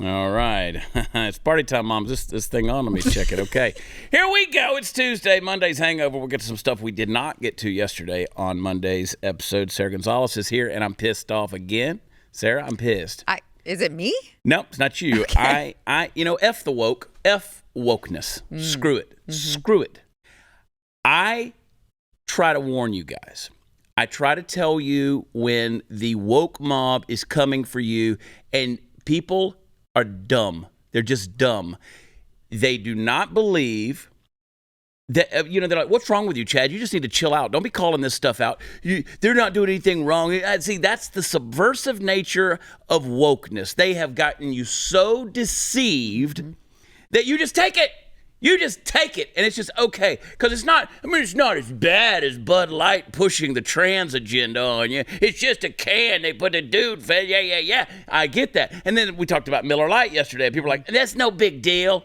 All right. It's party time, Mom. This thing on. Let me check it. Okay. Here we go. It's Tuesday. Monday's hangover. We'll get to some stuff we did not get to yesterday on Monday's episode. Sara Gonzales is here, and I'm pissed off again. Sarah, I'm pissed. Is it me? Nope, it's not you. Okay. F the woke. F wokeness. Screw it. Mm-hmm. Screw it. I try to warn you guys. I try to tell you when the woke mob is coming for you, and people are dumb. They're just dumb. They do not believe that, they're like, what's wrong with you, Chad? You just need to chill out. Don't be calling this stuff out. They're not doing anything wrong. See, that's the subversive nature of wokeness. They have gotten you so deceived that you just take it. You just take it, and it's just okay. Because it's not as bad as Bud Light pushing the trans agenda on you. It's just a can. They put a dude, yeah. I get that. And then we talked about Miller Lite yesterday. People are like, that's no big deal.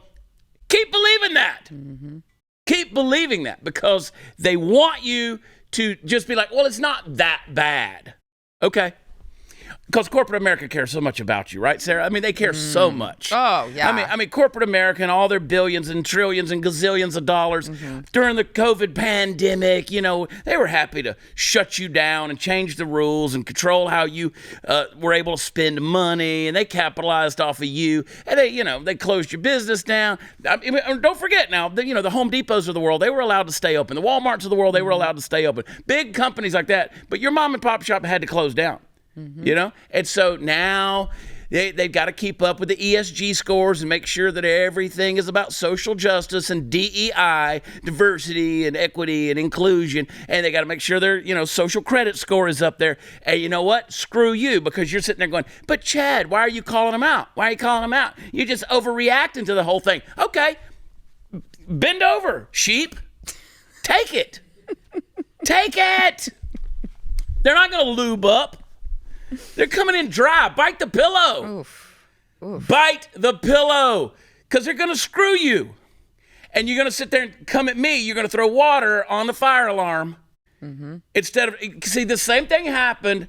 Keep believing that. Mm-hmm. Keep believing that, because they want you to just be like, well, it's not that bad. Okay. Because corporate America cares so much about you, right, Sarah? I mean, they care so much. Oh, yeah. I mean, corporate America and all their billions and trillions and gazillions of dollars during the COVID pandemic, they were happy to shut you down and change the rules and control how you were able to spend money, and they capitalized off of you, and they closed your business down. I mean, don't forget now, the Home Depots of the world, they were allowed to stay open. The Walmarts of the world, they were allowed to stay open. Big companies like that, but your mom and pop shop had to close down. And so now they've got to keep up with the ESG scores and make sure that everything is about social justice and DEI, diversity and equity and inclusion. And they got to make sure their, social credit score is up there. And you know what? Screw you, because you're sitting there going, but Chad, why are you calling them out? Why are you calling them out? You're just overreacting to the whole thing. Okay. Bend over, sheep. Take it. Take it. They're not going to lube up. They're coming in dry. Bite the pillow. Oof. Bite the pillow, because they're going to screw you. And you're going to sit there and come at me. You're going to throw water on the fire alarm. Instead of, see, the same thing happened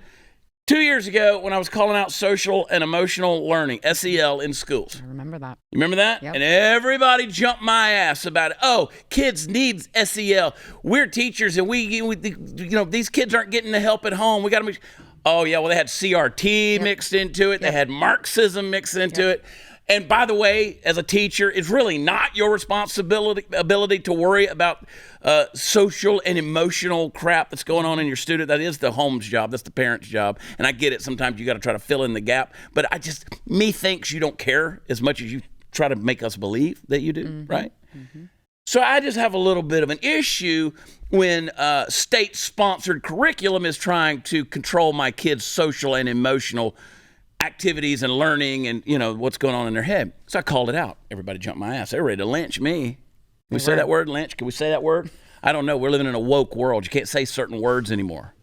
2 years ago when I was calling out social and emotional learning, SEL, in schools. I remember that. You remember that? Yep. And everybody jumped my ass about it. Oh, kids need SEL. We're teachers, and we these kids aren't getting the help at home. We got to make. Oh, yeah, well, they had CRT mixed into it. They had Marxism mixed into it. And by the way, as a teacher, it's really not your ability to worry about social and emotional crap that's going on in your student. That is the home's job. That's the parent's job. And I get it. Sometimes you got to try to fill in the gap. But me thinks you don't care as much as you try to make us believe that you do, right? So I just have a little bit of an issue when state-sponsored curriculum is trying to control my kids' social and emotional activities and learning and, what's going on in their head. So I called it out. Everybody jumped my ass. They were ready to lynch me. Can we say that word, lynch? Can we say that word? I don't know. We're living in a woke world. You can't say certain words anymore.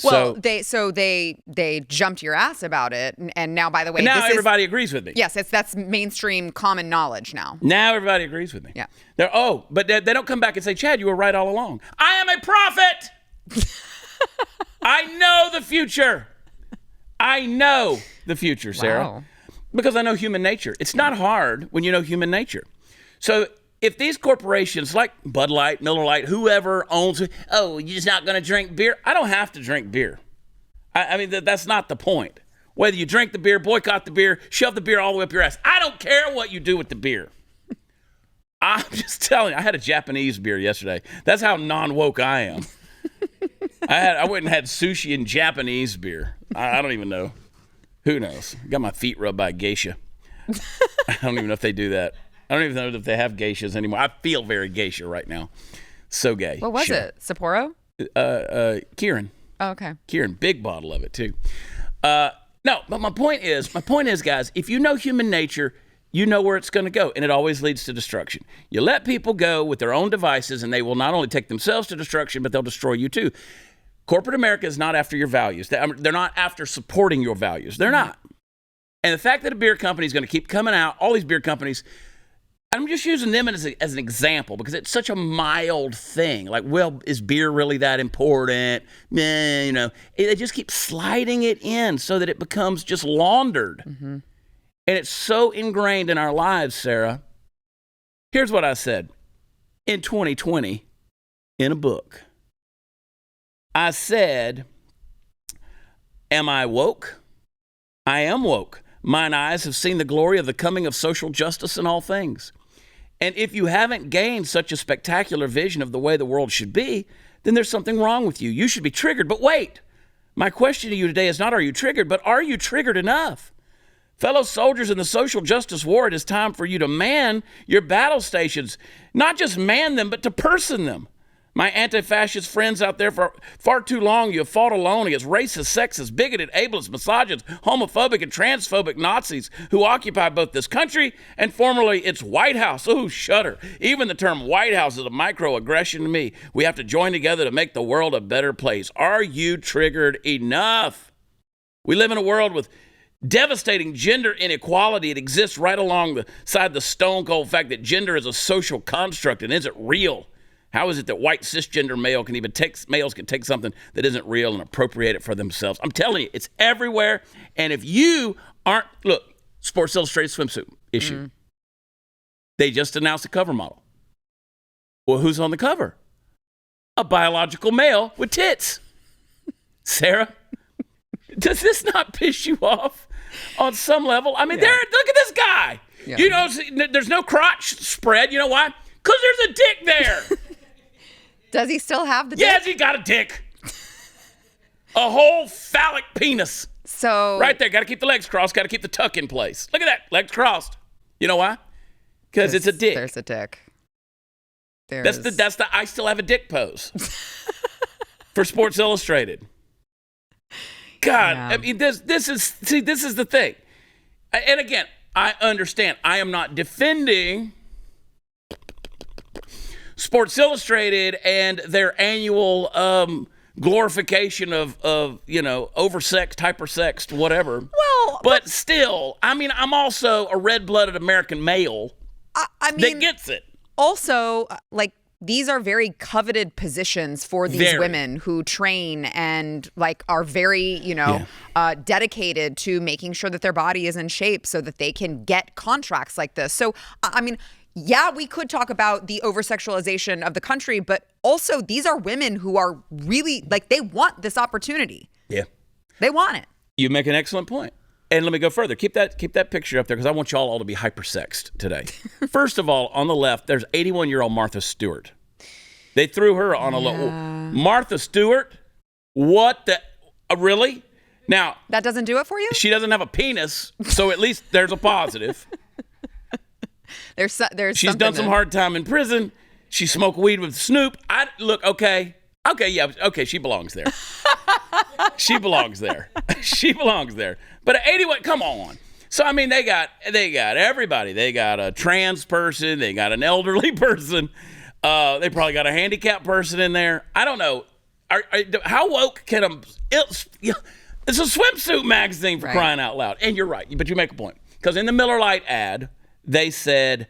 Well, they jumped your ass about it, and now, by the way, now everybody agrees with me. Yes, that's mainstream common knowledge now. Now everybody agrees with me. Yeah. But they don't come back and say, Chad, you were right all along. I am a prophet. I know the future. I know the future, Sarah. Wow. Because I know human nature. It's not hard when you know human nature. So if these corporations like Bud Light, Miller Lite, whoever owns it, you're just not going to drink beer. I don't have to drink beer. I mean, that's not the point. Whether you drink the beer, boycott the beer, shove the beer all the way up your ass. I don't care what you do with the beer. I'm just telling you, I had a Japanese beer yesterday. That's how non-woke I am. I went and had sushi and Japanese beer. I don't even know. Who knows? Got my feet rubbed by a geisha. I don't even know if they do that. I don't even know if they have geishas anymore. I feel very geisha right now. So gay. What was it? Sapporo? Kieran. Oh, okay. Kieran, big bottle of it too. No, but my point is, guys, if you know human nature, you know where it's going to go, and it always leads to destruction. You let people go with their own devices, and they will not only take themselves to destruction, but they'll destroy you too. Corporate America is not after your values. They're not after supporting your values. They're not. And the fact that a beer company is going to keep coming out, all these beer companies, I'm just using them as an example because it's such a mild thing. Like, well, is beer really that important? You know, they just keep sliding it in so that it becomes just laundered. Mm-hmm. And it's so ingrained in our lives, Sarah. Here's what I said in 2020 in a book. I said, am I woke? I am woke. Mine eyes have seen the glory of the coming of social justice in all things. And if you haven't gained such a spectacular vision of the way the world should be, then there's something wrong with you. You should be triggered. But wait, my question to you today is not are you triggered, but are you triggered enough? Fellow soldiers in the social justice war, it is time for you to man your battle stations. Not just man them, but to person them. My anti-fascist friends out there, for far too long you have fought alone against racist, sexist, bigoted, ableist, misogynist, homophobic, and transphobic Nazis who occupy both this country and formerly its White House. Ooh, shudder. Even the term White House is a microaggression to me. We have to join together to make the world a better place. Are you triggered enough? We live in a world with devastating gender inequality. It exists right alongside the stone cold fact that gender is a social construct and isn't real. How is it that white cisgender males can take something that isn't real and appropriate it for themselves? I'm telling you, it's everywhere. And if you aren't, look, Sports Illustrated swimsuit issue. Mm-hmm. They just announced a cover model. Well, who's on the cover? A biological male with tits. Sarah, does this not piss you off on some level? I mean, look at this guy. Yeah. You know, there's no crotch spread. You know why? Because there's a dick there. Does he still have the dick? Yes, he got a dick. A whole phallic penis. So right there, got to keep the legs crossed, got to keep the tuck in place. Look at that, legs crossed. You know why? Because it's a dick. There's a dick. That's the I still have a dick pose for Sports Illustrated. God, yeah. I mean, this is the thing. And again, I understand. I am not defending Sports Illustrated and their annual glorification of you know, oversexed, hypersexed, whatever. Well, but still, I mean, I'm also a red-blooded American male I mean, that gets it. Also, like, these are very coveted positions for these women who train and like are very, you know, dedicated to making sure that their body is in shape so that they can get contracts like this. So, I mean, yeah, we could talk about the over-sexualization of the country, but also these are women who are really, like, they want this opportunity. Yeah. They want it. You make an excellent point. And let me go further. Keep that picture up there because I want y'all all to be hypersexed today. First of all, on the left, there's 81-year-old Martha Stewart. They threw her on a little... Martha Stewart? What the... really? Now... That doesn't do it for you? She doesn't have a penis, so at least there's a positive. There's She's done some hard time in prison. She smoked weed with Snoop. Okay, she belongs there. She belongs there. She belongs there. But at 81, come on. So I mean, they got everybody. They got a trans person. They got an elderly person. They probably got a handicapped person in there. I don't know. How woke can it's a swimsuit magazine for crying out loud. And you're right, but you make a point because in the Miller Lite ad, they said,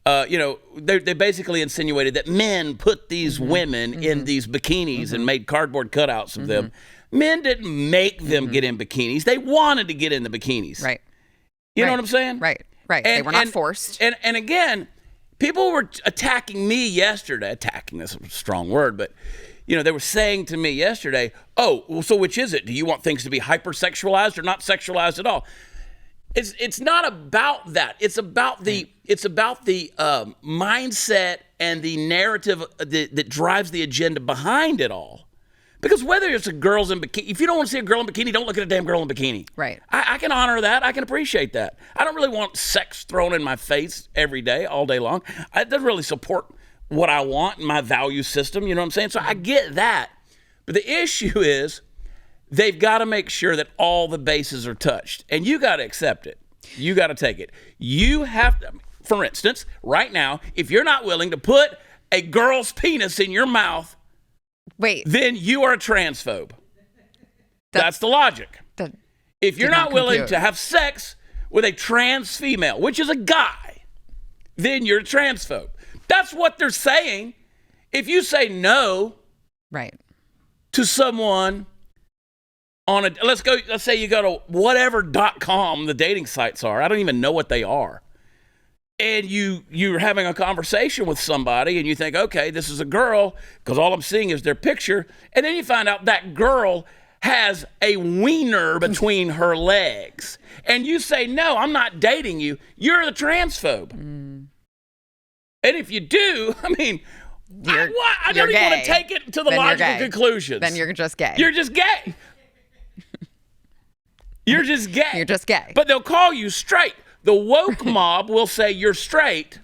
they basically insinuated that men put these women in these bikinis and made cardboard cutouts of them. Men didn't make them get in bikinis. They wanted to get in the bikinis. Right. You know what I'm saying? Right. They were not forced. And again, people were attacking me yesterday. Attacking, that's a strong word, but they were saying to me yesterday, oh, well, so which is it? Do you want things to be hypersexualized or not sexualized at all? It's not about that. It's about the mindset and the narrative that drives the agenda behind it all. Because whether it's a girl's in bikini, if you don't want to see a girl in bikini, don't look at a damn girl in bikini. Right. I can honor that. I can appreciate that. I don't really want sex thrown in my face every day, all day long. It doesn't really support what I want and my value system. You know what I'm saying? So I get that. But the issue is they've got to make sure that all the bases are touched. And you got to accept it. You got to take it. You have to, for instance, right now, if you're not willing to put a girl's penis in your mouth, then you are a transphobe. That's the logic. If you're not willing to have sex with a trans female, which is a guy, then you're a transphobe. That's what they're saying. If you say no to someone on let's say you go to whatever.com, the dating sites are. I don't even know what they are. And you're having a conversation with somebody and you think, okay, this is a girl because all I'm seeing is their picture. And then you find out that girl has a wiener between her legs. And you say, no, I'm not dating you. You're the transphobe. And if you do, I mean, I don't even want to take it to the logical conclusions. Then you're just gay. You're just gay. You're just gay. You're just gay. But they'll call you straight. The woke mob will say you're straight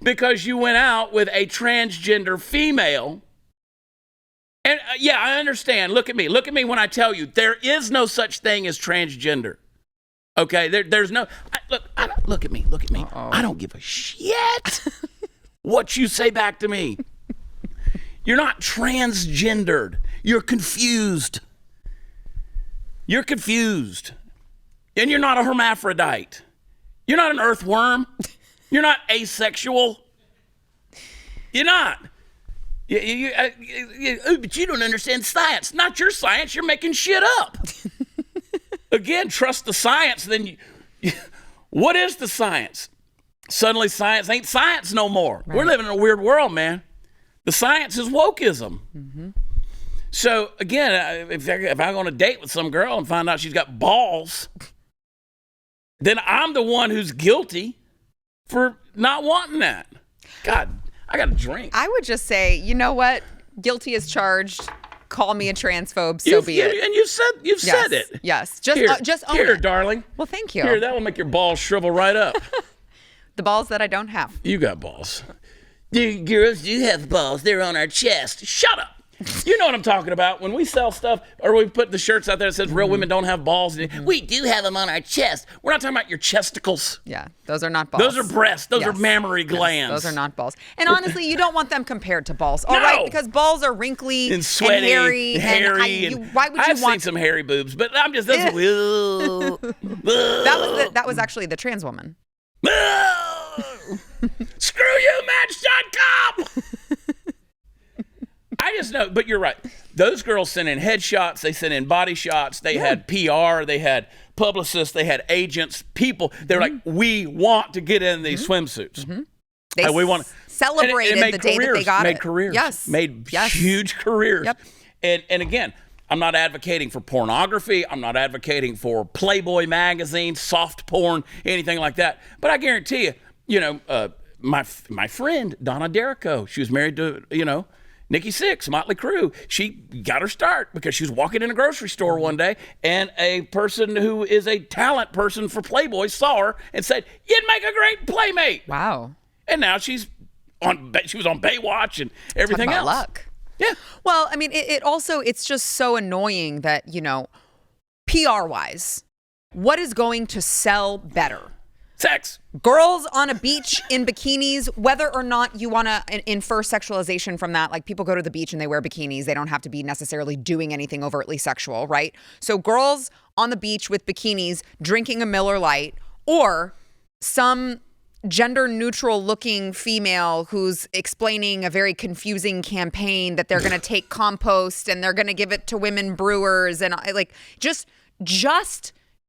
because you went out with a transgender female. And yeah, I understand. Look at me. Look at me when I tell you there is no such thing as transgender. Okay? There's no... Look at me. Look at me. Uh-oh. I don't give a shit what you say back to me. You're not transgendered. You're confused. You're confused. And you're not a hermaphrodite. You're not an earthworm. You're not asexual. You're not. But you don't understand science. Not your science. You're making shit up. Again, trust the science. Then what is the science? Suddenly science ain't science no more. Right. We're living in a weird world, man. The science is wokeism. Mm-hmm. So, again, if I'm going to date with some girl and find out she's got balls, then I'm the one who's guilty for not wanting that. God, I got a drink. I would just say, you know what? Guilty as charged. Call me a transphobe, so be it. And you've said it. Yes. Just own here, it. Darling. Well, thank you. Here, that will make your balls shrivel right up. The balls that I don't have. You got balls. Girls do have balls. They're on our chest. Shut up. You know what I'm talking about. When we sell stuff or we put the shirts out there that says real women don't have balls, we do have them on our chest. We're not talking about your chesticles. Yeah, those are not balls. Those are breasts. Those are mammary glands. Those are not balls. And honestly, you don't want them compared to balls. All right, because balls are wrinkly and sweaty and hairy. Why would you I've seen some hairy boobs, but I'm just... that was actually the trans woman. Screw you, Match.com! I just know, but you're right. Those girls sent in headshots. They sent in body shots. They had PR. They had publicists. They had agents, people. They're like, we want to get in these swimsuits. They we want celebrated the day that they got it. Made careers. Yes. Made huge careers. Yep. And again, I'm not advocating for pornography. I'm not advocating for Playboy magazine, soft porn, anything like that. But I guarantee you, my friend, Donna Derrico, she was married to, Nikki Sixx, Motley Crue. She got her start because she was walking in a grocery store one day and a person who is a talent person for Playboy saw her and said, "You'd make a great playmate." Wow. And now she was on Baywatch and everything else. Luck. Yeah. Well, I mean, it's just so annoying that, PR-wise, what is going to sell better? Sex. Girls on a beach in bikinis, whether or not you want to infer sexualization from that. Like, people go to the beach and they wear bikinis. They don't have to be necessarily doing anything overtly sexual, right? So girls on the beach with bikinis drinking a Miller Lite, or some gender neutral looking female who's explaining a very confusing campaign that they're going to take compost and they're going to give it to women brewers, and just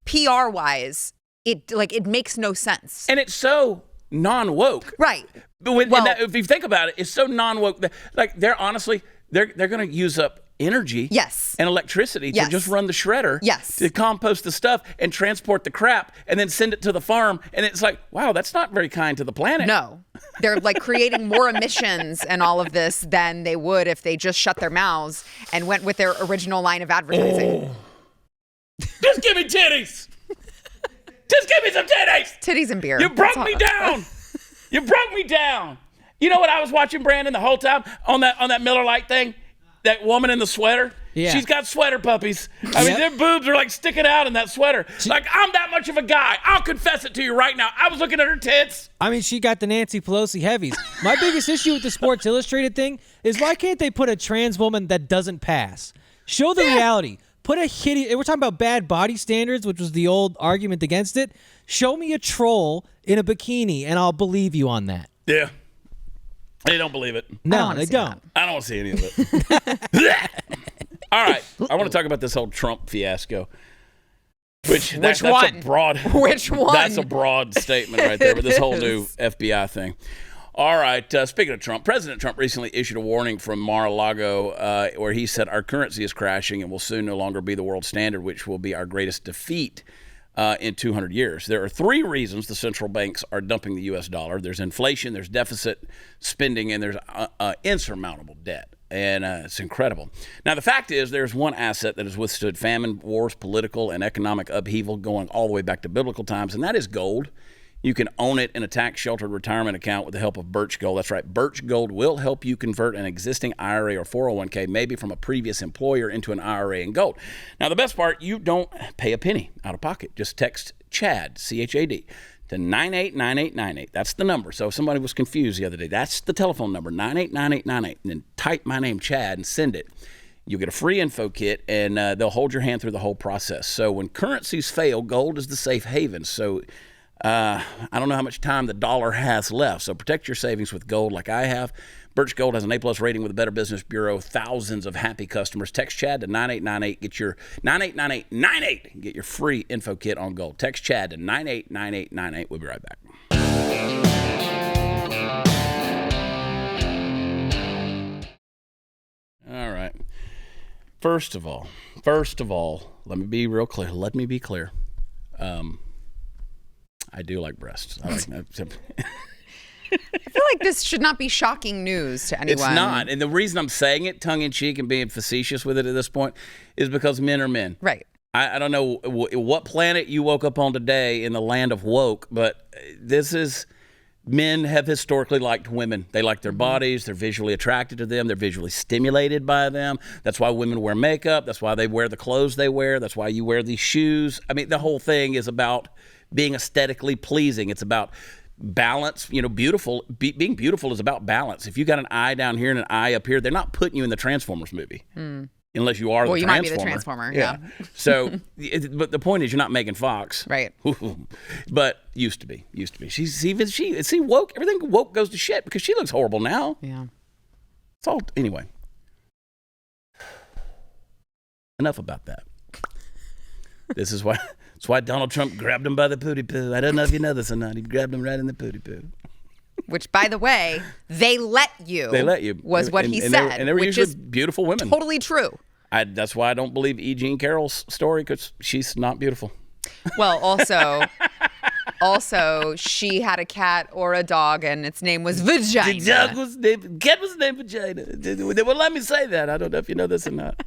PR wise, it makes no sense. And it's so non-woke. Right. But if you think about it, it's so non-woke. Like, they're going to use up energy and electricity to just run the shredder to compost the stuff and transport the crap and then send it to the farm. And it's like, wow, that's not very kind to the planet. No. They're creating more emissions and all of this than they would if they just shut their mouths and went with their original line of advertising. Just give me titties. Just give me some titties. Titties and beer. You broke me down. You broke me down. You know what I was watching, Brandon, the whole time on that Miller Lite thing? That woman in the sweater? Yeah. She's got sweater puppies. I mean, their boobs are sticking out in that sweater. I'm that much of a guy. I'll confess it to you right now. I was looking at her tits. I mean, she got the Nancy Pelosi heavies. My biggest issue with the Sports Illustrated thing is, why can't they put a trans woman that doesn't pass? Show the reality. Put a hideous. We're talking about bad body standards, which was the old argument against it. Show me a troll in a bikini, and I'll believe you on that. Yeah. They don't believe it. No, they don't. I don't want to see any of it. All right. I want to talk about this whole Trump fiasco. Which one? That's a broad. Which one? That's a broad statement right there with this whole new FBI thing. All right. Speaking of Trump, President Trump recently issued a warning from Mar-a-Lago where he said our currency is crashing and will soon no longer be the world standard, which will be our greatest defeat in 200 years. There are 3 reasons the central banks are dumping the U.S. dollar. There's inflation, there's deficit spending, and there's insurmountable debt. And it's incredible. Now, the fact is there's one asset that has withstood famine, wars, political, and economic upheaval going all the way back to biblical times, and that is gold. You can own it in a tax-sheltered retirement account with the help of Birch Gold. That's right. Birch Gold will help you convert an existing IRA or 401k, maybe from a previous employer, into an IRA in gold. Now, the best part, you don't pay a penny out of pocket. Just text CHAD, C-H-A-D, to 989898. That's the number. So if somebody was confused the other day, that's the telephone number, 989898. And then type my name, Chad, and send it. You'll get a free info kit, and they'll hold your hand through the whole process. So when currencies fail, gold is the safe haven. So I don't know how much time the dollar has left. So protect your savings with gold like I have. Birch Gold has an A+ rating with the Better Business Bureau. Thousands of happy customers. Text Chad to 9898. Get your 989898. Get your free info kit on gold. Text Chad to 989898. We'll be right back. All right. First of all, let me be real clear. Let me be clear. I do like breasts. I feel like this should not be shocking news to anyone. It's not. And the reason I'm saying it tongue-in-cheek and being facetious with it at this point is because men are men. Right. I don't know what planet you woke up on today in the land of woke, but this is... Men have historically liked women. They like their bodies. They're visually attracted to them. They're visually stimulated by them. That's why women wear makeup. That's why they wear the clothes they wear. That's why you wear these shoes. I mean, the whole thing is about being aesthetically pleasing. It's about balance. You know, beautiful. Being beautiful is about balance. If you got an eye down here and an eye up here, they're not putting you in the Transformers movie. Unless you are the Transformer. Well, you might be the Transformer, yeah. So, but the point is, you're not Megan Fox, right? But used to be. See, woke. Everything woke goes to shit because she looks horrible now. Yeah. It's all anyway. Enough about that. This is why. That's why Donald Trump grabbed him by the pooty poo. I don't know if you know this or not. He grabbed him right in the pooty poo. Which, by the way, they let you. They let you. Was what he said. And they were usually beautiful women. Totally true. That's why I don't believe E. Jean Carroll's story, because she's not beautiful. Well, also, she had a cat or a dog, and its name was Vagina. The cat was named Vagina. They wouldn't let me say that. I don't know if you know this or not.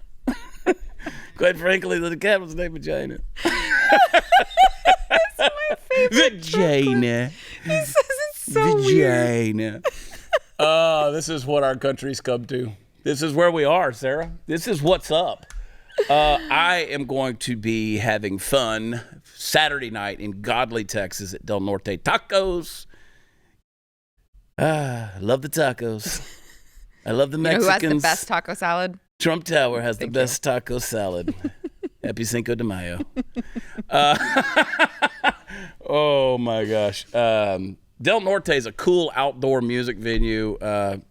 Quite frankly, the cat was named Vagina. That's my favorite. Vagina. He says it's so Vagina. Oh, this is what our country's come to. This is where we are, Sarah. This is what's up. I am going to be having fun Saturday night in Godly, Texas at Del Norte Tacos. Love the tacos. I love the Mexicans. You know who has the best taco salad? Trump Tower has the best taco salad. Happy Cinco de Mayo. Oh, my gosh. Del Norte is a cool outdoor music venue.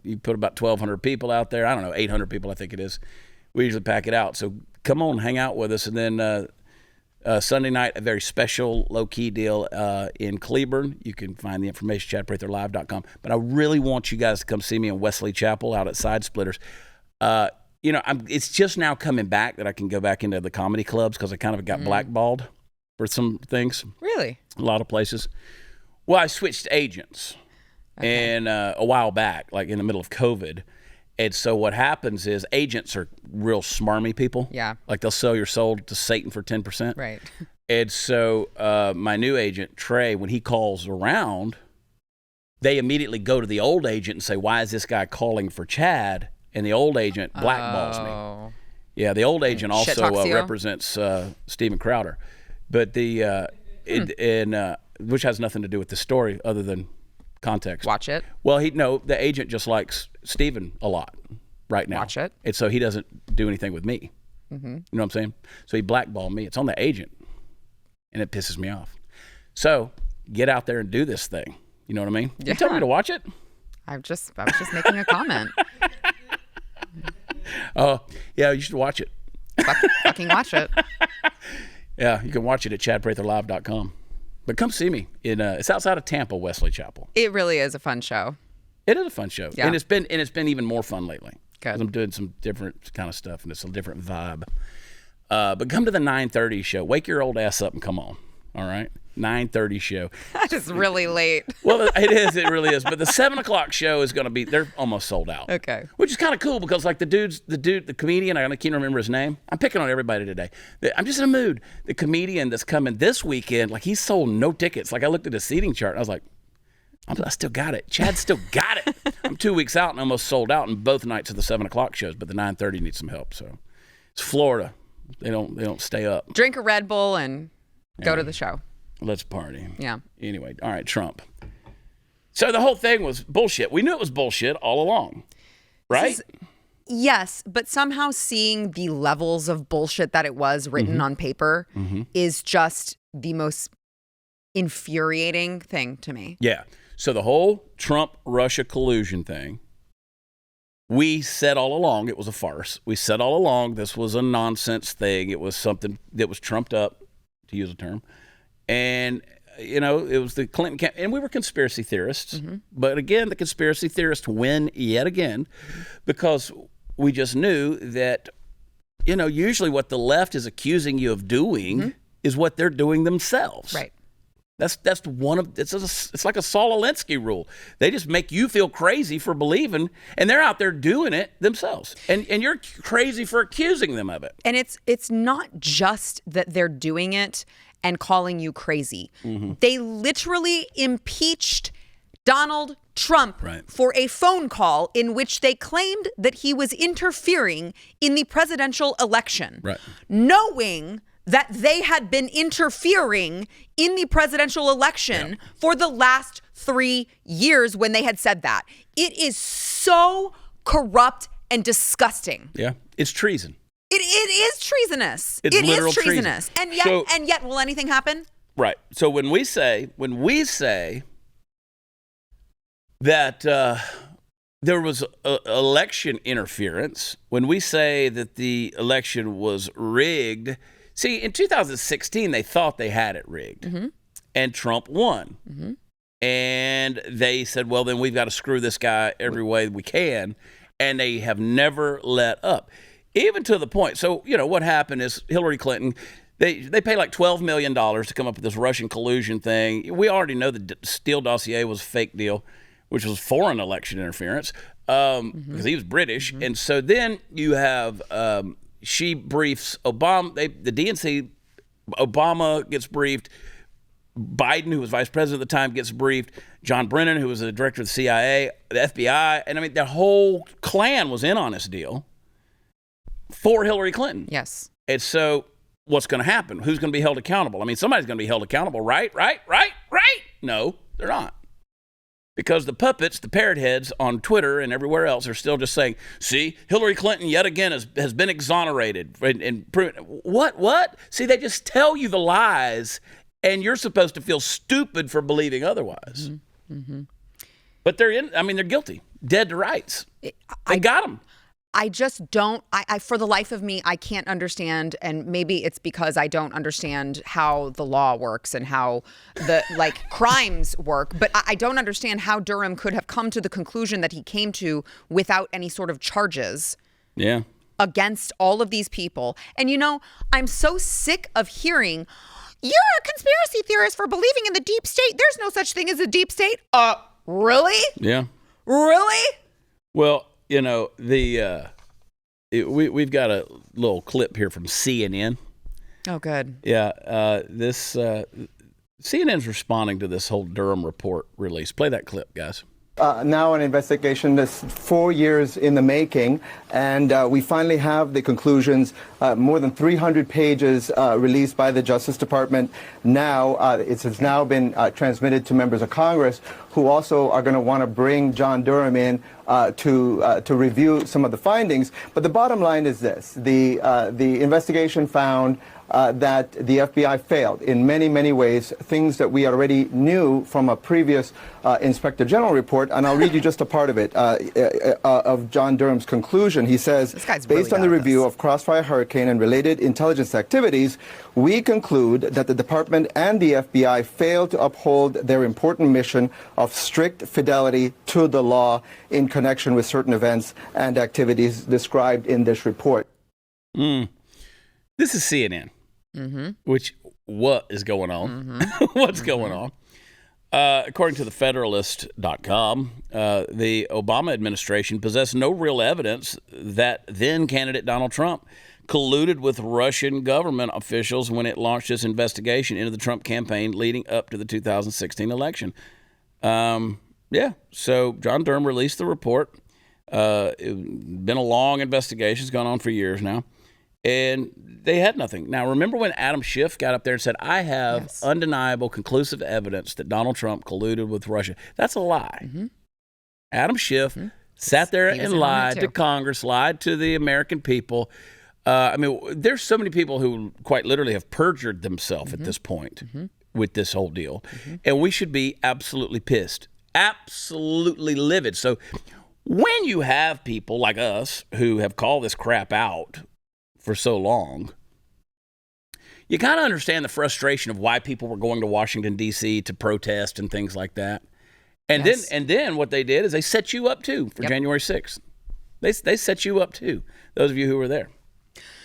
You put about 1,200 people out there. I don't know, 800 people I think it is. We usually pack it out. So come on, hang out with us. And then Sunday night, a very special low-key deal in Cleburne. You can find the information, chadpratherlive.com. But I really want you guys to come see me in Wesley Chapel out at Side Splitters. It's just now coming back that I can go back into the comedy clubs because I kind of got blackballed for some things. Really? A lot of places. Well, I switched agents and a while back, like in the middle of COVID. And so what happens is agents are real smarmy people. Yeah. Like they'll sell your soul to Satan for 10%. Right. And so my new agent, Trey, when he calls around, they immediately go to the old agent and say, why is this guy calling for Chad? And the old agent blackballs me. Yeah, the old agent also represents Steven Crowder. But which has nothing to do with the story other than context. Watch it. Well, the agent just likes Steven a lot right now. Watch it. And so he doesn't do anything with me. You know what I'm saying? So he blackballed me. It's on the agent, and it pisses me off. So get out there and do this thing. You know what I mean? Yeah. You tell me to watch it? I was just making a comment. Oh, yeah, you should watch it. Fucking watch it. Yeah, you can watch it at chadpratherlive.com. But come see me. It's outside of Tampa, Wesley Chapel. It really is a fun show. It is a fun show. Yeah. And it's been even more fun lately. Good. 'Cause I'm doing some different kind of stuff, and it's a different vibe. But come to the 9:30 show. Wake your old ass up and come on. All right? 9:30 show. That is really late. Well, it is. It really is. But the 7 o'clock show is going to be, they're almost sold out. Okay. Which is kind of cool because, like, the comedian, I can't remember his name. I'm picking on everybody today. I'm just in a mood. The comedian that's coming this weekend, like, he sold no tickets. Like, I looked at his seating chart and I was like, I still got it. Chad still got it. I'm 2 weeks out and almost sold out in both nights of the 7 o'clock shows, but the 9:30 needs some help. So it's Florida. They don't stay up. Drink a Red Bull and go to the show. Let's party. Yeah. Anyway, all right, Trump. So the whole thing was bullshit. We knew it was bullshit all along, right? Yes, but somehow seeing the levels of bullshit that it was written on paper is just the most infuriating thing to me. Yeah. So the whole Trump-Russia collusion thing, we said all along it was a farce. We said all along this was a nonsense thing. It was something that was trumped up, to use a term. And, it was the Clinton camp. And we were conspiracy theorists. But again, the conspiracy theorists win yet again because we just knew that, usually what the left is accusing you of doing is what they're doing themselves. Right. That's one of it's like a Saul Alinsky rule. They just make you feel crazy for believing, and they're out there doing it themselves, and you're crazy for accusing them of it. And it's not just that they're doing it and calling you crazy. They literally impeached Donald Trump for a phone call in which they claimed that he was interfering in the presidential election, knowing that they had been interfering in the presidential election for the last 3 years when they had said that. It is so corrupt and disgusting. Yeah, it's treason. It is treasonous. It's literal treasonous. And yet, will anything happen? Right. So when we say that there was election interference, when we say that the election was rigged. See, in 2016, they thought they had it rigged, and Trump won. And they said, well, then we've got to screw this guy every way we can, and they have never let up, even to the point. So, what happened is Hillary Clinton, they pay like $12 million to come up with this Russian collusion thing. We already know the Steele dossier was a fake deal, which was foreign election interference, because he was British. And so then you have... she briefs Obama, the DNC, Obama gets briefed, Biden, who was vice president at the time, gets briefed, John Brennan, who was the director of the CIA, the FBI, and the whole clan was in on this deal for Hillary Clinton. Yes. And so what's going to happen? Who's going to be held accountable? Somebody's going to be held accountable, right? No, they're not. Because the puppets, the parrot heads on Twitter and everywhere else are still just saying, see, Hillary Clinton yet again has been exonerated. And what? See, they just tell you the lies, and you're supposed to feel stupid for believing otherwise. But they're guilty. Dead to rights. They got them. I just don't, for the life of me, I can't understand, and maybe it's because I don't understand how the law works and how the crimes work, but I don't understand how Durham could have come to the conclusion that he came to without any sort of charges against all of these people. And I'm so sick of hearing, you're a conspiracy theorist for believing in the deep state. There's no such thing as a deep state. Really? Yeah. Really? Well, we've got a little clip here from CNN. Oh, good. Yeah, this CNN's responding to this whole Durham report release. Play that clip, guys. now an investigation that's 4 years in the making, and we finally have the conclusions, more than 300 pages released by the Justice Department. Now, it has now been transmitted to members of Congress, who also are going to want to bring John Durham in to review some of the findings. But the bottom line is this: the investigation found that the FBI failed in many, many ways, things that we already knew from a previous Inspector General report. And I'll read you just a part of it, of John Durham's conclusion. He says, based on the review of Crossfire Hurricane and related intelligence activities, we conclude that the department and the FBI failed to uphold their important mission of strict fidelity to the law in connection with certain events and activities described in this report. This is CNN. Which, what is going on? What's going on? According to the Federalist.com, the Obama administration possessed no real evidence that then candidate Donald Trump colluded with Russian government officials when it launched its investigation into the Trump campaign leading up to the 2016 election. So John Durham released the report. It's been a long investigation. It's gone on for years now. And they had nothing. Now, remember when Adam Schiff got up there and said, I have undeniable, conclusive evidence that Donald Trump colluded with Russia? That's a lie. Adam Schiff sat there and lied to Congress, lied to the American people. I mean, there's so many people who quite literally have perjured themselves at this point with this whole deal. And we should be absolutely pissed, absolutely livid. So when you have people like us who have called this crap out for so long, you kind of understand the frustration of why people were going to Washington, D.C. to protest and things like that. And then what they did is they set you up too for January 6th. They set you up too, those of you who were there.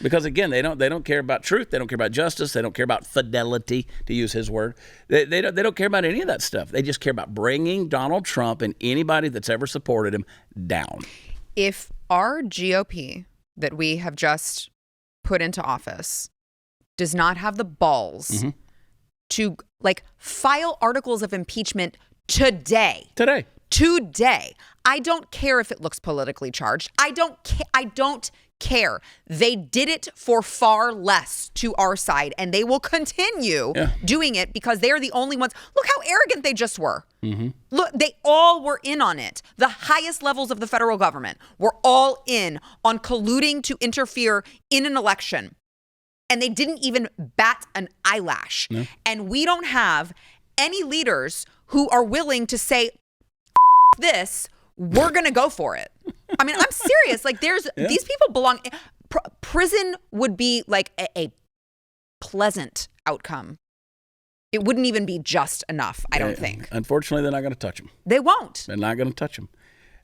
Because again, they don't care about truth, they don't care about justice, they don't care about fidelity, to use his word. They don't care about any of that stuff. They just care about bringing Donald Trump and anybody that's ever supported him down. If our GOP that we have just put into office does not have the balls to file articles of impeachment today. I don't care if it looks politically charged. I don't care. They did it for far less to our side, and they will continue doing it because they're the only ones. Look how arrogant they just were. Look, they all were in on it. The highest levels of the federal government were all in on colluding to interfere in an election, and they didn't even bat an eyelash. And we don't have any leaders who are willing to say, this, we're going to go for it. I mean, I'm serious. These people belong. Prison would be like a pleasant outcome. It wouldn't even be just enough, I don't think. Unfortunately, they're not going to touch them. They won't. They're not going to touch them.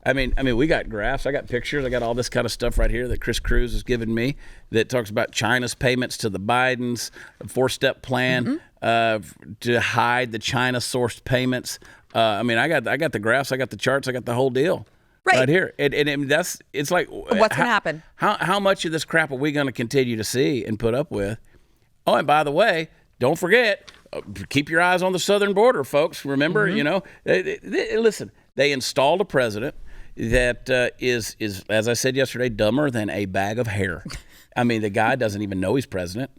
I mean, we got graphs. I got pictures. I got all this kind of stuff right here that Chris Cruz has given me that talks about China's payments to the Bidens, a 4-step plan to hide the China-sourced payments. I got the graphs. I got the charts. I got the whole deal. Right here. And it's like, what's going to happen? How much of this crap are we going to continue to see and put up with? Oh, and by the way, don't forget, keep your eyes on the southern border, folks. Remember, listen, they installed a president that is, as I said yesterday, dumber than a bag of hair. I mean, the guy doesn't even know he's president,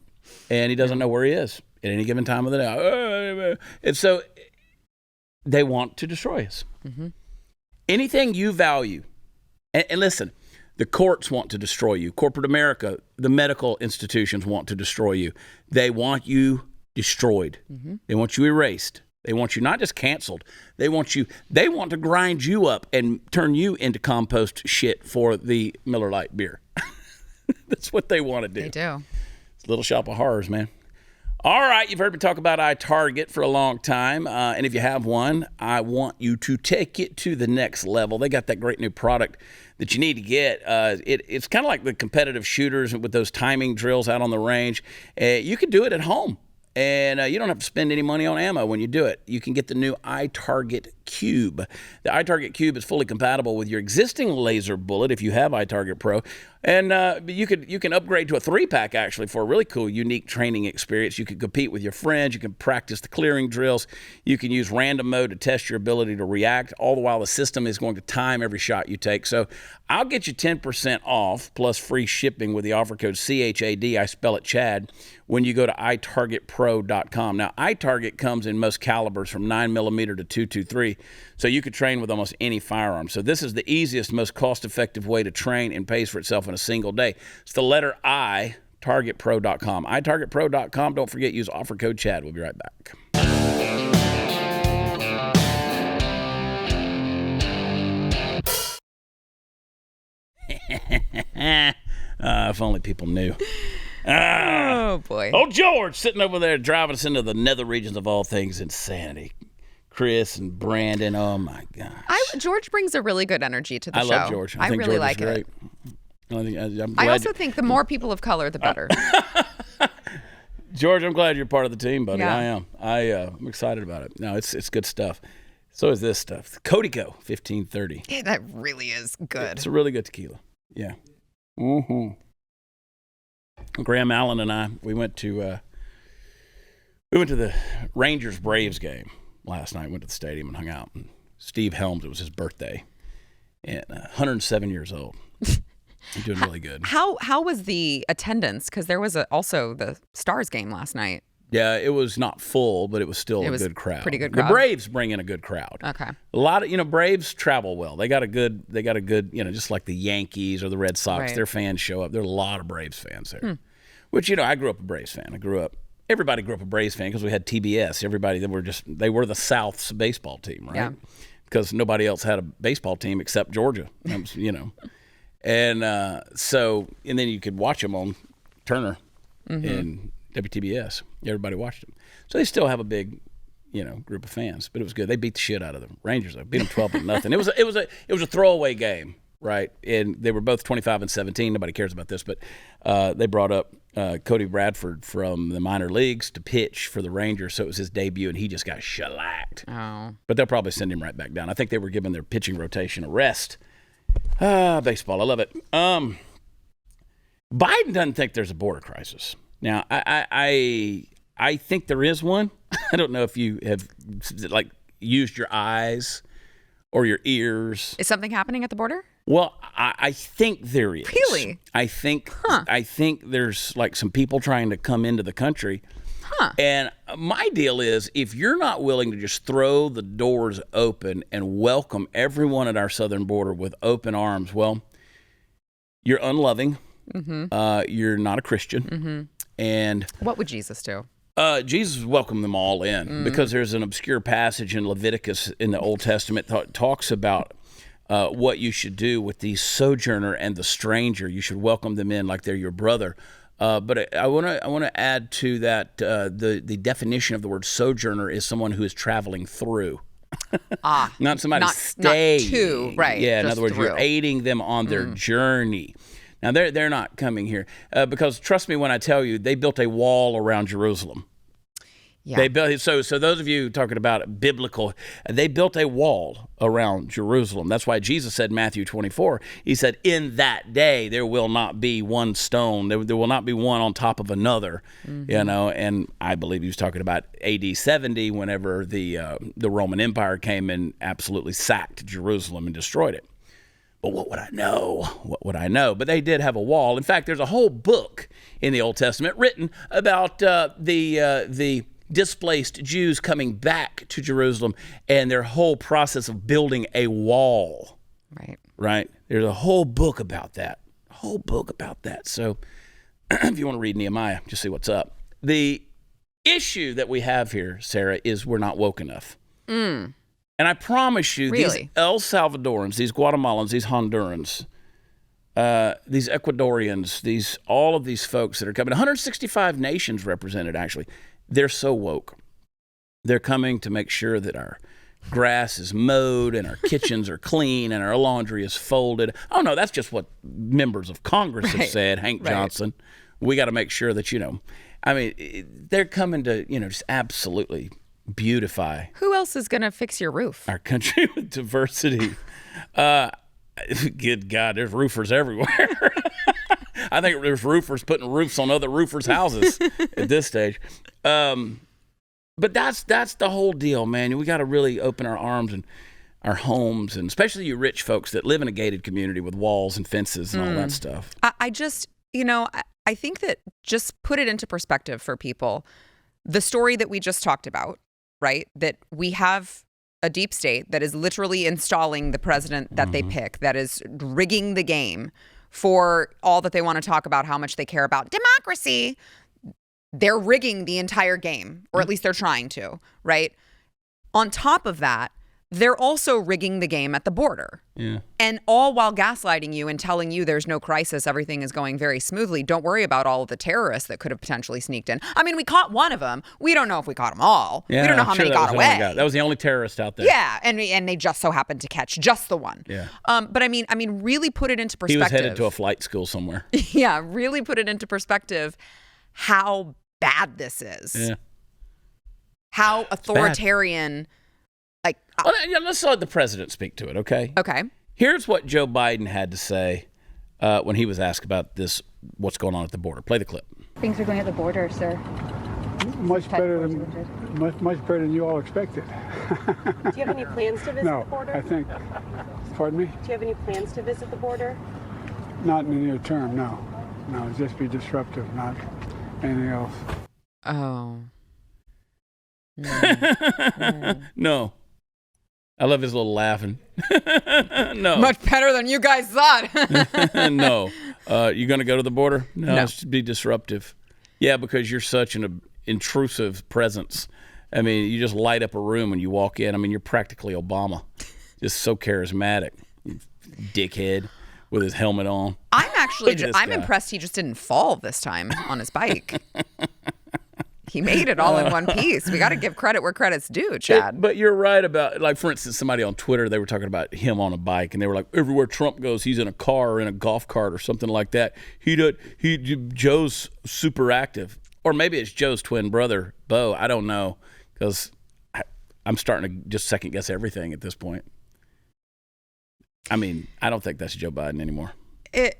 and he doesn't know where he is at any given time of the day. And so they want to destroy us. Anything you value, and listen, the courts want to destroy you. Corporate America, the medical institutions want to destroy you. They want you destroyed. They want you erased. They want you not just canceled. They want to grind you up and turn you into compost shit for the Miller Lite beer. That's what they want to do. They do. It's a little shop of horrors, man. All right, you've heard me talk about iTarget for a long time, and if you have one, I want you to take it to the next level. They got that great new product that you need to get. It's kind of like the competitive shooters with those timing drills out on the range. You can do it at home, and you don't have to spend any money on ammo when you do it. You can get the new iTarget Cube. The iTarget Cube is fully compatible with your existing laser bullet if you have iTarget Pro. And you can upgrade to a 3-pack actually for a really cool, unique training experience. You can compete with your friends. You can practice the clearing drills. You can use random mode to test your ability to react. All the while, the system is going to time every shot you take. So I'll get you 10% off plus free shipping with the offer code CHAD. I spell it Chad. When you go to itargetpro.com. Now, iTarget comes in most calibers from 9mm to .223, so you could train with almost any firearm. So this is the easiest, most cost-effective way to train and pays for itself in a single day. It's the letter I, targetpro.com. itargetpro.com. Don't forget, use offer code Chad. We'll be right back. If only people knew. Oh, boy. Oh, George, sitting over there driving us into the nether regions of all things insanity. Chris and Brandon, oh, my gosh. George brings a really good energy to the show. I love George. I think really George like is great. it. I also think the more people of color, the better. George, I'm glad you're part of the team, buddy. Yeah. I am. I'm excited about it. No, it's good stuff. So is this stuff. Codico, 1530. Yeah, that really is good. It's a really good tequila. Yeah. Mm-hmm. Graham Allen and I, we went to the Rangers Braves game last night. Went to the stadium and hung out. And Steve Helms, it was his birthday, and 107 years old. He's doing really good. How was the attendance? Because there was also the Stars game last night. Yeah, it was not full, but it was still a good crowd. Pretty good crowd. The Braves bring in a good crowd. Okay. A lot of, Braves travel well. They got a good, just like the Yankees or the Red Sox, Right. their fans show up. There are a lot of Braves fans there. Which, I grew up a Braves fan. Everybody grew up a Braves fan because we had TBS. Everybody, they were the South's baseball team, right? Yeah. Because nobody else had a baseball team except Georgia, That was, And and then you could watch them on Turner and WTBS. Everybody watched them. So they still have a big, group of fans. But it was good. They beat the shit out of the Rangers. They beat them 12-0. It was a throwaway game, right? And they were both 25-17. Nobody cares about this, but they brought up Cody Bradford from the minor leagues to pitch for the Rangers. So it was his debut, and he just got shellacked. Oh. But they'll probably send him right back down. I think they were giving their pitching rotation a rest. Baseball, I love it. Biden doesn't think there's a border crisis. Now, I think there is one. I don't know if you have used your eyes or your ears. Is something happening at the border? Well, I think there is. Really? I think there's some people trying to come into the country. And my deal is, if you're not willing to just throw the doors open and welcome everyone at our southern border with open arms, well, you're unloving. You're not a Christian. And what would Jesus do? Jesus welcomed them all in because there's an obscure passage in Leviticus in the Old Testament that talks about what you should do with the sojourner and the stranger. You should welcome them in like they're your brother. But I want to add to that the definition of the word sojourner is someone who is traveling through. Not somebody staying. Not to, right. Yeah, in just other words, through. You're aiding them on their journey. Now, they're not coming here because, trust me when I tell you, they built a wall around Jerusalem. Yeah. They built so those of you talking about biblical, they built a wall around Jerusalem. That's why Jesus said in Matthew 24, he said, in that day there will not be one stone, there will not be one on top of another, and I believe he was talking about AD 70 whenever the Roman Empire came and absolutely sacked Jerusalem and destroyed it. But what would I know? What would I know? But they did have a wall. In fact, there's a whole book in the Old Testament written about the displaced Jews coming back to Jerusalem and their whole process of building a wall. Right? There's a whole book about that. So if you want to read Nehemiah, just see what's up. The issue that we have here, Sarah, is we're not woke enough. And I promise you, these El Salvadorans, these Guatemalans, these Hondurans, these Ecuadorians, all of these folks that are coming, 165 nations represented, actually, they're so woke. They're coming to make sure that our grass is mowed and our kitchens are clean and our laundry is folded. Oh, no, that's just what members of Congress have said, Hank Johnson. We got to make sure that, they're coming to, just absolutely beautify. Who else is going to fix your roof? Our country with diversity. Good God, there's roofers everywhere. I think there's roofers putting roofs on other roofers' houses at this stage. But that's the whole deal, man. We got to really open our arms and our homes, and especially you rich folks that live in a gated community with walls and fences and all that stuff. I just, I think that just put it into perspective for people. The story that we just talked about, right? That we have a deep state that is literally installing the president that they pick, that is rigging the game for all that they want to talk about, how much they care about democracy. They're rigging the entire game, or at least they're trying to, right? On top of that, they're also rigging the game at the border. Yeah. And all while gaslighting you and telling you there's no crisis, everything is going very smoothly. Don't worry about all of the terrorists that could have potentially sneaked in. I mean, we caught one of them. We don't know if we caught them all. Yeah, we don't know I'm how sure many that got was the only away. guy. That was the only terrorist out there. Yeah, and they just so happened to catch just the one. Yeah. But I mean, really put it into perspective. He was headed to a flight school somewhere. Yeah, really put it into perspective how bad this is. Yeah. How authoritarian. Well, let's let the president speak to it, okay? Okay. Here's what Joe Biden had to say when he was asked about this, what's going on at the border. Play the clip. Things are going at the border, sir. Much better than you all expected. Do you have any plans to visit the border? I think. Pardon me? Do you have any plans to visit the border? Not in the near term, no. No, it'd just be disruptive, not anything else. Oh. No. I love his little laughing. No. Much better than you guys thought. No. You going to go to the border? No, No. It should be disruptive. Yeah, because you're such an intrusive presence. I mean, you just light up a room when you walk in. I mean, you're practically Obama. Just so charismatic. Dickhead with his helmet on. I'm impressed he just didn't fall this time on his bike. He made it all in one piece. We got to give credit where credit's due, Chad. But you're right about, like, for instance, somebody on Twitter, they were talking about him on a bike, and they were like, everywhere Trump goes, he's in a car or in a golf cart or something like that. Joe's super active. Or maybe it's Joe's twin brother, Bo. I don't know, because I'm starting to just second guess everything at this point. I mean, I don't think that's Joe Biden anymore. It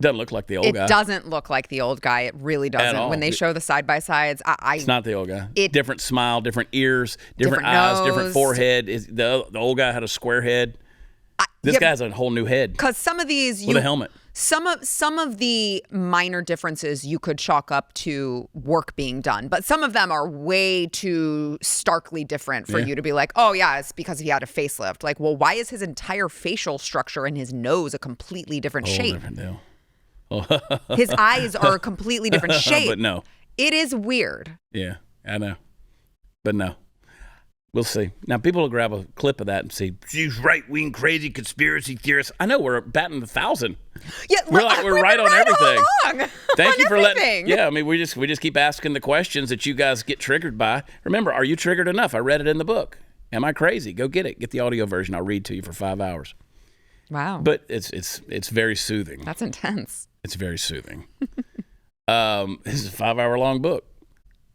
doesn't look like the old guy. It doesn't look like the old guy. It really doesn't. all. When they show the side-by-sides, It's not the old guy. Different smile, different ears, different Different eyes, nose. different forehead. The old guy had a square head. This guy has a whole new head because some of these with a helmet. Some of the minor differences you could chalk up to work being done, but some of them are way too starkly different for you to be like, oh yeah, it's because he had a facelift. Like, well, why is his entire facial structure and his nose a completely different shape? Different deal. His eyes are a completely different shape. But no. It is weird. Yeah, I know. But no. We'll see. Now, people will grab a clip of that and see, these right-wing crazy conspiracy theorists. I know, we're batting 1,000. Yeah, we're right on everything. Thank you for letting. Yeah, I mean, we just keep asking the questions that you guys get triggered by. Remember, are you triggered enough? I read it in the book. Am I crazy? Go get it. Get the audio version. I'll read to you for 5 hours. Wow. But it's very soothing. That's intense. It's very soothing. This is a 5-hour-long book.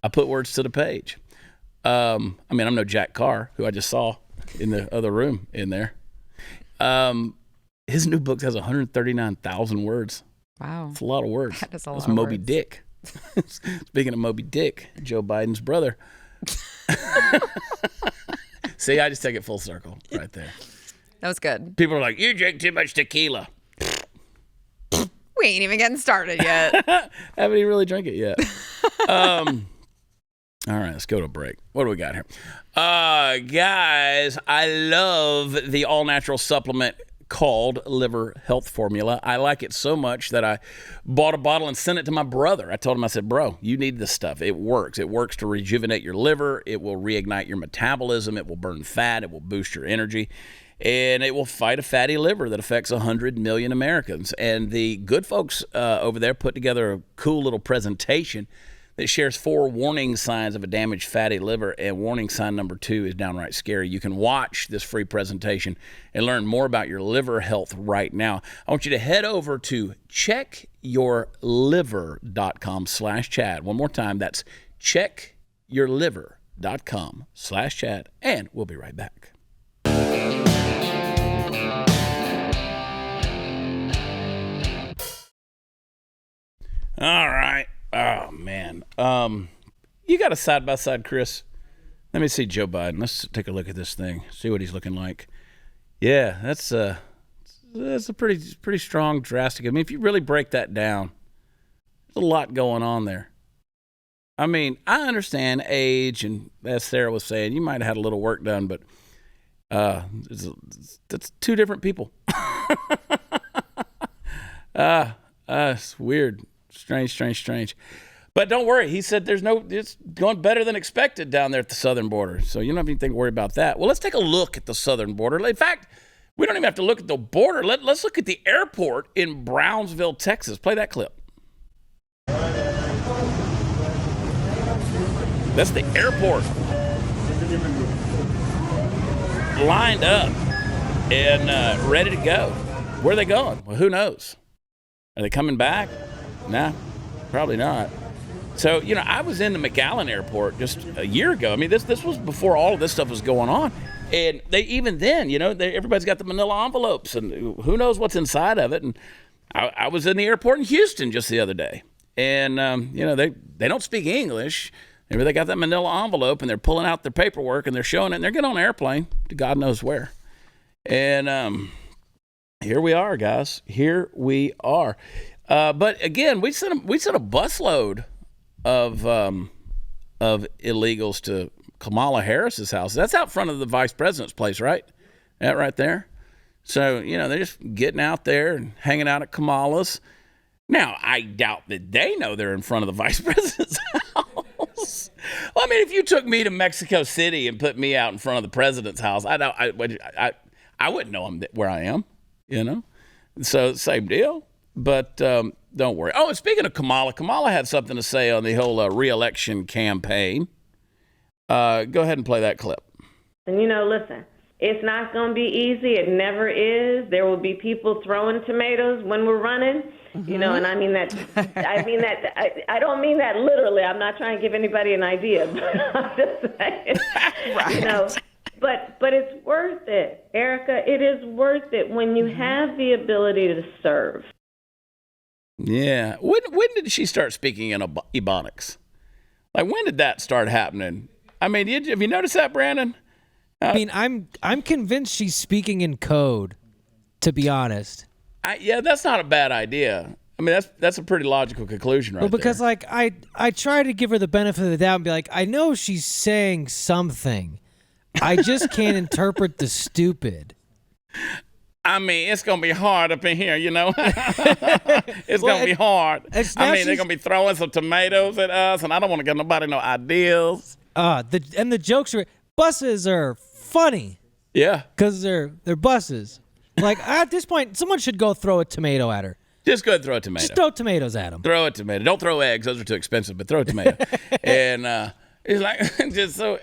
I put words to the page. I mean, I'm no Jack Carr, who I just saw in the other room in there. His new book has 139,000 words. Wow. It's a lot of words. That is a lot That's of Moby words. Dick. Speaking of Moby Dick, Joe Biden's brother. See, I just take it full circle right there. That was good. People are like, you drink too much tequila. We ain't even getting started yet. Haven't even really drank it yet. All right, let's go to a break. What do we got here? Guys, I love the all-natural supplement called Liver Health Formula. I like it so much that I bought a bottle and sent it to my brother. I told him, I said, bro, you need this stuff. It works. It works to rejuvenate your liver. It will reignite your metabolism. It will burn fat. It will boost your energy. And it will fight a fatty liver that affects 100 million Americans. And the good folks over there put together a cool little presentation that shares 4 warning signs of a damaged fatty liver, and warning sign number 2 is downright scary. You can watch this free presentation and learn more about your liver health right now. I want you to head over to checkyourliver.com/Chad. One more time, that's checkyourliver.com/Chad, and we'll be right back. All right. Oh, man. You got a side-by-side, Chris? Let me see Joe Biden. Let's take a look at this thing, see what he's looking like. Yeah, that's a pretty strong, drastic. I mean, if you really break that down, there's a lot going on there. I mean, I understand age, and as Sarah was saying, you might have had a little work done, but that's two different people. It's weird. Strange. But don't worry. He said it's going better than expected down there at the southern border. So you don't have anything to worry about that. Well, let's take a look at the southern border. In fact, we don't even have to look at the border. Let's look at the airport in Brownsville, Texas. Play that clip. That's the airport. Lined up and ready to go. Where are they going? Well, who knows? Are they coming back? Nah, probably not. So, I was in the McAllen airport just a year ago. I mean, this was before all of this stuff was going on. And everybody's got the manila envelopes, and who knows what's inside of it. And I was in the airport in Houston just the other day. And, they don't speak English. Maybe they got that manila envelope, and they're pulling out their paperwork, and they're showing it, and they're getting on an airplane to God knows where. And here we are, guys. Here we are. But again, we sent a busload of illegals to Kamala Harris's house. That's out front of the vice president's place, right? That right there. So, they're just getting out there and hanging out at Kamala's. Now, I doubt that they know they're in front of the vice president's house. Well, I mean, if you took me to Mexico City and put me out in front of the president's house, I wouldn't know where I am, So, same deal. But don't worry. Oh, and speaking of Kamala had something to say on the whole re-election campaign. Go ahead and play that clip. And, listen, it's not going to be easy. It never is. There will be people throwing tomatoes when we're running, and I mean that. I don't mean that literally. I'm not trying to give anybody an idea. But I'm just saying, right. But it's worth it, Erica. It is worth it when you have the ability to serve. Yeah. When did she start speaking in Ebonics? Like, when did that start happening? I mean, have you noticed that, Brandon? I mean, I'm convinced she's speaking in code, to be honest. Yeah, that's not a bad idea. I mean, that's a pretty logical conclusion right there. Well, because, like, I try to give her the benefit of the doubt and be like, I know she's saying something. I just can't interpret the stupid. I mean, it's going to be hard up in here, It's going to be hard. I mean, they're going to be throwing some tomatoes at us, and I don't want to give nobody no ideas. And the jokes buses are funny. Yeah. Because they're buses. Like, at this point, someone should go throw a tomato at her. Just go ahead and throw a tomato. Just throw tomatoes at them. Throw a tomato. Don't throw eggs. Those are too expensive, but throw a tomato. And it's like, just so,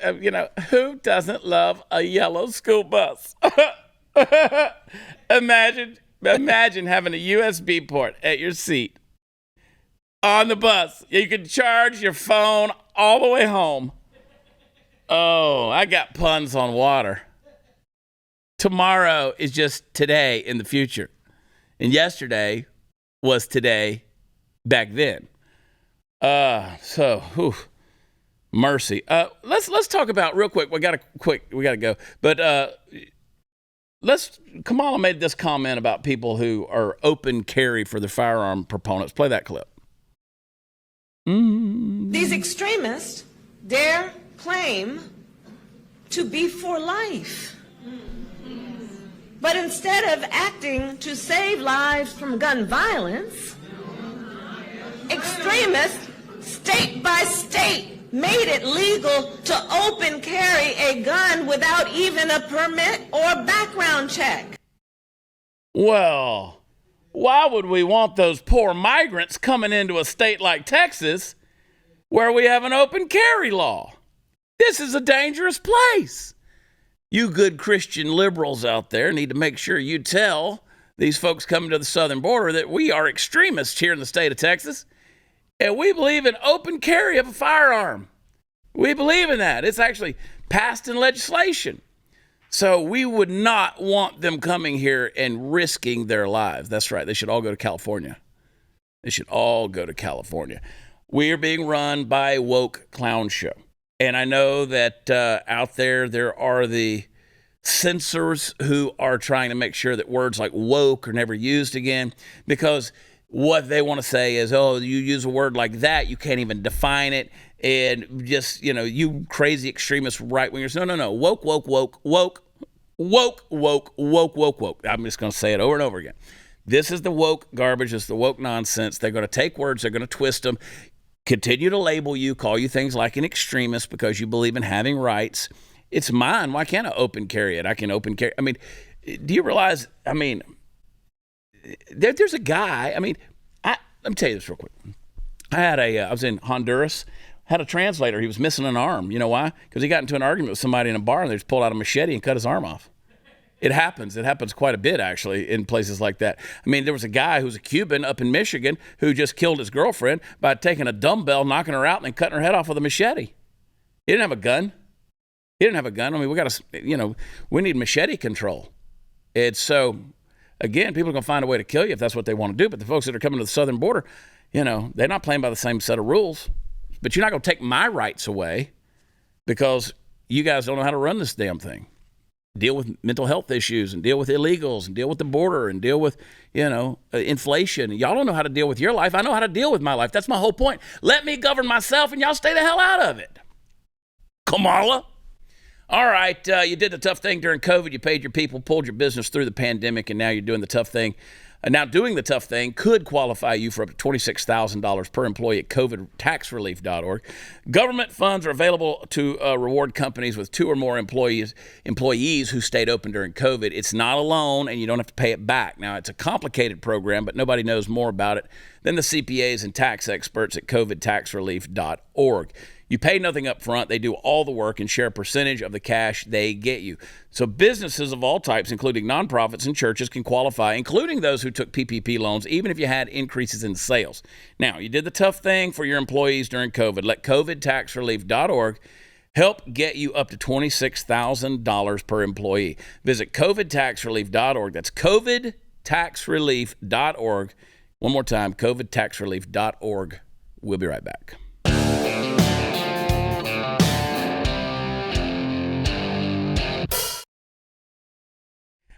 who doesn't love a yellow school bus? Imagine having a USB port at your seat on the bus. You can charge your phone all the way home. Oh, I got puns on water. Tomorrow is just today in the future. And yesterday was today back then. Mercy. Let's talk about real quick. We gotta go. But Kamala made this comment about people who are open carry for the firearm proponents. Play that clip. These extremists dare claim to be for life. But instead of acting to save lives from gun violence, extremists, state by state, made it legal to open carry a gun without even a permit or background check. Well, why would we want those poor migrants coming into a state like Texas where we have an open carry law? This is a dangerous place. You good Christian liberals out there need to make sure you tell these folks coming to the southern border that we are extremists here in the state of Texas, and we believe in open carry of a firearm. We believe in that. It's actually passed in legislation. So we would not want them coming here and risking their lives. That's right. They should all go to California. They should all go to California. We are being run by a woke clown show. And I know that out there are the censors who are trying to make sure that words like woke are never used again, because what they want to say is, oh, you use a word like that, you can't even define it, and just, you crazy extremist right-wingers. No. Woke. I'm just going to say it over and over again. This is the woke garbage. This is the woke nonsense. They're going to take words, they're going to twist them, continue to label you, call you things like an extremist because you believe in having rights. It's mine. Why can't I open carry it? I can open carry. I mean, do you realize, there's a guy, let me tell you this real quick. I was in Honduras, had a translator. He was missing an arm. You know why? Because he got into an argument with somebody in a bar and they just pulled out a machete and cut his arm off. It happens. It happens quite a bit, actually, in places like that. There was a guy who's a Cuban up in Michigan who just killed his girlfriend by taking a dumbbell, knocking her out, and then cutting her head off with a machete. He didn't have a gun. We got to, we need machete control. It's so, again, people are going to find a way to kill you if that's what they want to do. But the folks that are coming to the southern border, they're not playing by the same set of rules. But you're not going to take my rights away because you guys don't know how to run this damn thing. Deal with mental health issues and deal with illegals and deal with the border and deal with, inflation. Y'all don't know how to deal with your life. I know how to deal with my life. That's my whole point. Let me govern myself and y'all stay the hell out of it. Kamala. All right, you did the tough thing during COVID. You paid your people, pulled your business through the pandemic, and now you're doing the tough thing. Now doing the tough thing could qualify you for up to $26,000 per employee at covidtaxrelief.org. Government funds are available to reward companies with 2 or more employees who stayed open during COVID. It's not a loan, and you don't have to pay it back. Now, it's a complicated program, but nobody knows more about it than the CPAs and tax experts at covidtaxrelief.org. You pay nothing up front. They do all the work and share a percentage of the cash they get you. So businesses of all types, including nonprofits and churches, can qualify, including those who took PPP loans, even if you had increases in sales. Now, you did the tough thing for your employees during COVID. Let covidtaxrelief.org help get you up to $26,000 per employee. Visit covidtaxrelief.org. That's covidtaxrelief.org. One more time, covidtaxrelief.org. We'll be right back.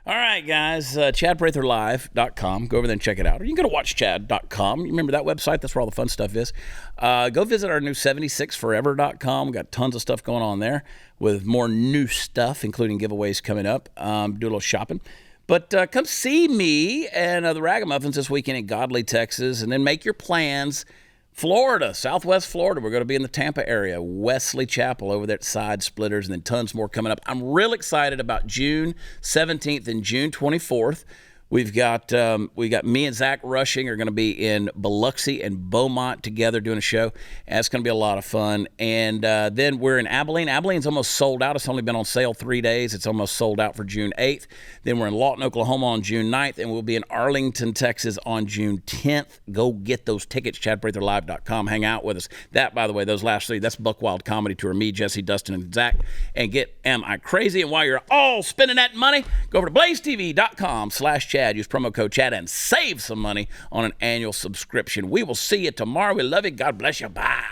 All right, guys, ChadPratherLive.com. Go over there and check it out. Or you can go to WatchChad.com. You remember that website? That's where all the fun stuff is. Go visit our new 76forever.com. We've got tons of stuff going on there with more new stuff, including giveaways coming up. Do a little shopping. But come see me and the Ragamuffins this weekend in Godley, Texas, and then make your plans. Florida, Southwest Florida. We're going to be in the Tampa area, Wesley Chapel over there at Side Splitters, and then tons more coming up. I'm real excited about June 17th and June 24th. We got me and Zach Rushing are going to be in Biloxi and Beaumont together doing a show. And it's going to be a lot of fun. And then we're in Abilene. Abilene's almost sold out. It's only been on sale 3 days. It's almost sold out for June 8th. Then we're in Lawton, Oklahoma on June 9th. And we'll be in Arlington, Texas on June 10th. Go get those tickets, ChadPratherLive.com. Hang out with us. That, by the way, those last 3, that's Buckwild Comedy Tour. Me, Jesse, Dustin, and Zach. And get Am I Crazy? And while you're all spending that money, go over to BlazeTV.com/Chad. Use promo code Chad and save some money on an annual subscription. We will see you tomorrow. We love you. God bless you. Bye.